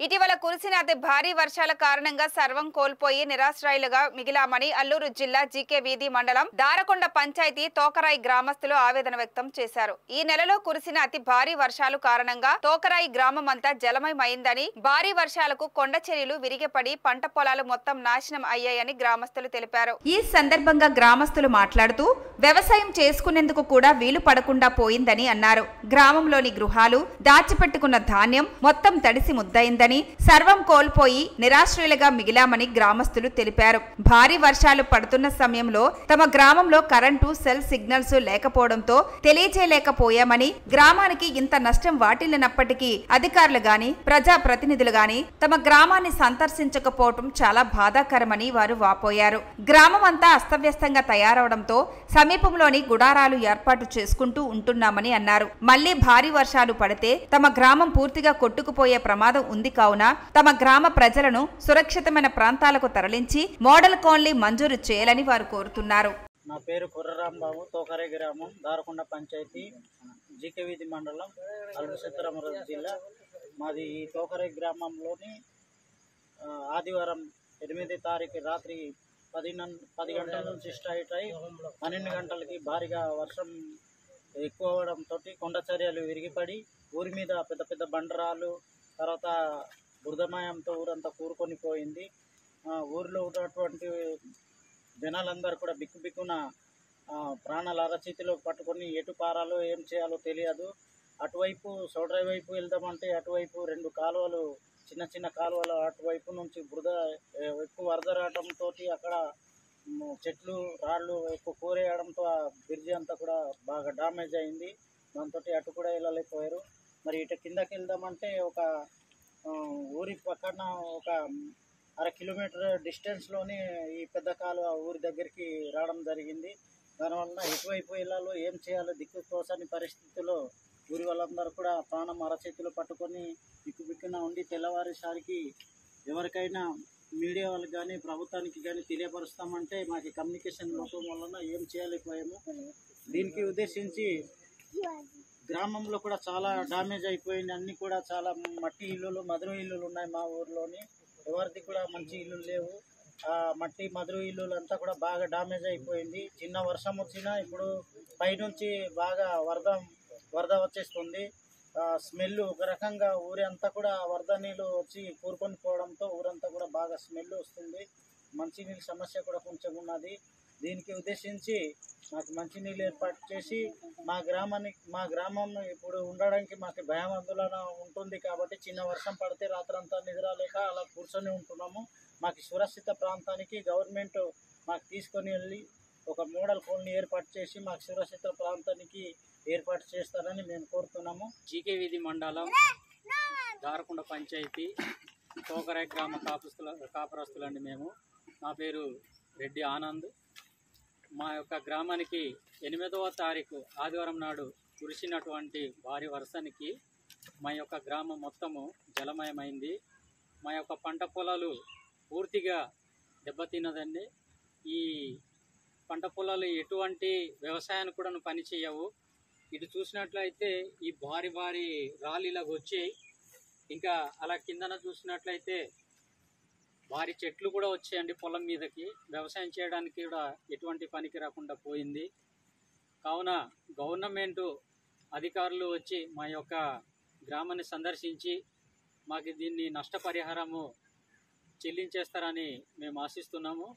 ఇటీవల కురిసిన అతి భారీ వర్షాల కారణంగా సర్వం కోల్పోయి నిరాశ్రయులుగా మిగిలామని అల్లూరు జిల్లా జీకే వీధి మండలం దారకొండ పంచాయతీ తోకరాయి గ్రామస్తులు ఆవేదన వ్యక్తం చేశారు. ఈ నెలలో కురిసిన అతి భారీ వర్షాల కారణంగా తోకరాయి గ్రామం అంతా జలమయమైందని, భారీ వర్షాలకు కొండ చర్యలు విరిగిపడి పంట పొలాలు మొత్తం నాశనం అయ్యాయని గ్రామస్తులు తెలిపారు. ఈ సందర్భంగా గ్రామస్తులు మాట్లాడుతూ వ్యవసాయం చేసుకునేందుకు కూడా వీలు పడకుండా పోయిందని అన్నారు. గ్రామంలోని గృహాలు, దాచిపెట్టుకున్న ధాన్యం మొత్తం తడిసి ముద్దయిందని, సర్వం కోల్పోయి నిరాశ్రయులుగా మిగిలామని గ్రామస్తులు తెలిపారు. భారీ వర్షాలు పడుతున్న సమయంలో తమ గ్రామంలో కరెంటు, సెల్ సిగ్నల్స్ లేకపోవడంతో తెలియజేయలేకపోయామని, గ్రామానికి ఇంత నష్టం వాటిల్లినప్పటికీ అధికారులు గాని, ప్రజా ప్రతినిధులు గాని తమ గ్రామాన్ని సందర్శించకపోవడం చాలా బాధాకరమని వారు వాపోయారు. గ్రామం అంతా అస్తవ్యస్తంగా తయారవడంతో సమీపంలోని గుడారాలు ఏర్పాటు చేసుకుంటూ ఉంటున్నామని అన్నారు. మళ్లీ భారీ వర్షాలు పడితే తమ గ్రామం పూర్తిగా కొట్టుకుపోయే ప్రమాదం ఉంది కావున తమ గ్రామ ప్రజలను సురక్షితమైన ప్రాంతాలకు తరలించి మోడల్ కాలనీ మంజూరు చేయాలని వారు కోరుతున్నారు. నా పేరు కుర్రరాంబాబు, తోకరే గ్రామం, దారకొండ పంచాయతీ, జీకే వీధి మండలం, అల్లూరు సీతారామరాజు జిల్లా. మాది ఈ తోకరే గ్రామంలోని ఆదివారం 8వ తారీఖు రాత్రి 10 గంటల నుంచి స్టార్ట్ అయ్యి 12 గంటలకి భారీగా వర్షం ఎక్కువ అవడంతో కొండ చర్యలు విరిగిపడి ఊరి మీద పెద్ద పెద్ద బండరాలు, తర్వాత బురదమయంతో ఊరంతా కూరుకొని పోయింది. ఊరిలో ఉన్నటువంటి జనాలందరూ కూడా బిక్కున ప్రాణాల అరచేతిలో పట్టుకొని ఎటు పారాలో ఏం చేయాలో తెలియదు. అటువైపు సోడ్రాయి వైపు వెళ్దామంటే అటువైపు 2 కాలువలు, చిన్న చిన్న కాలువలు, అటువైపు నుంచి బురద ఎక్కువ వరద రావడంతో అక్కడ చెట్లు, రాళ్ళు ఎక్కువ కూరేయడంతో ఆ బ్రిడ్జి అంతా కూడా బాగా డ్యామేజ్ అయింది. దాంతో అటు కూడా వెళ్ళలేకపోయారు. మరి ఇటు కిందకి వెళ్దామంటే ఒక ఊరి పక్కన ఒక 1/2 కిలోమీటర్ డిస్టెన్స్లోనే ఈ పెద్ద కాలువ ఊరి దగ్గరికి రావడం జరిగింది. దానివల్ల ఎటువైపు వెళ్ళాలో ఏం చేయాలో దిక్కు తోసని పరిస్థితుల్లో ఊరి వాళ్ళందరూ కూడా ప్రాణం అరచేతిలో పట్టుకొని బిక్కున ఉండి తెల్లవారేసరికి ఎవరికైనా మీడియా వాళ్ళకి కానీ ప్రభుత్వానికి కానీ తెలియపరుస్తామంటే మాకు కమ్యూనికేషన్ లోపం వలన ఏం చేయలేకపోయాము. దీనికి ఉద్దేశించి గ్రామంలో కూడా చాలా డ్యామేజ్ అయిపోయింది. అన్నీ కూడా చాలా మట్టి ఇల్లులు, మధుర ఇల్లులు ఉన్నాయి మా ఊర్లోని. ఎవరిది కూడా మంచి ఇల్లులు లేవు. మట్టి మధుర ఇల్లులు అంతా కూడా బాగా డ్యామేజ్ అయిపోయింది. చిన్న వర్షం వచ్చినా ఇప్పుడు పైనుంచి బాగా వరద వచ్చేస్తుంది. స్మెల్ ఒక రకంగా ఊరి అంతా కూడా వరద నీళ్ళు వచ్చి కూరుకొని పోవడంతో ఊరంతా కూడా బాగా స్మెల్ వస్తుంది. మంచినీళ్ళ సమస్య కూడా కొంచెం ఉన్నది. దీనికి ఉద్దేశించి మాకు మంచినీళ్ళు ఏర్పాటు చేసి మా గ్రామం ఇప్పుడు ఉండడానికి మాకు భయం ఆందోళన ఉంటుంది. కాబట్టి చిన్న వర్షం పడితే రాత్రంతా నిద్ర లేక అలా కూర్చొని ఉంటున్నాము. మాకు సురక్షిత ప్రాంతానికి గవర్నమెంట్ మాకు తీసుకొని వెళ్ళి ఒక మోడల్ కాలనీ ఏర్పాటు చేసి మాకు సురక్షిత ప్రాంతానికి ఏర్పాటు చేస్తారని మేము కోరుతున్నాము. జీకే వీధి మండలం, దారకొండ పంచాయతీ, తోకరాయి గ్రామ కాపురస్తులండి మేము. నా పేరు రెడ్డి ఆనంద్. మా యొక్క గ్రామానికి 8వ తారీఖు ఆదివారం నాడు కురిసినటువంటి భారీ వర్షానికి మా యొక్క గ్రామం మొత్తము జలమయమైంది. మా యొక్క పంట పొలాలు పూర్తిగా దెబ్బతిన్నదండి. ఈ పంట పొలాలు ఎటువంటి వ్యవసాయానికి కూడా పని చేయవు. ఇటు చూసినట్లయితే ఈ భారీ రాళ్ళు ఇలాగ వచ్చాయి. ఇంకా అలా కిందన చూసినట్లయితే భారీ చెట్లు కూడా వచ్చాయండి పొలం మీదకి. వ్యవసాయం చేయడానికి కూడా ఎటువంటి పనికి రాకుండా పోయింది. కావున గవర్నమెంట్ అధికారులు వచ్చి మా యొక్క గ్రామాన్ని సందర్శించి మాకు దీన్ని నష్టపరిహారము చెల్లించేస్తారని మేము ఆశిస్తున్నాము.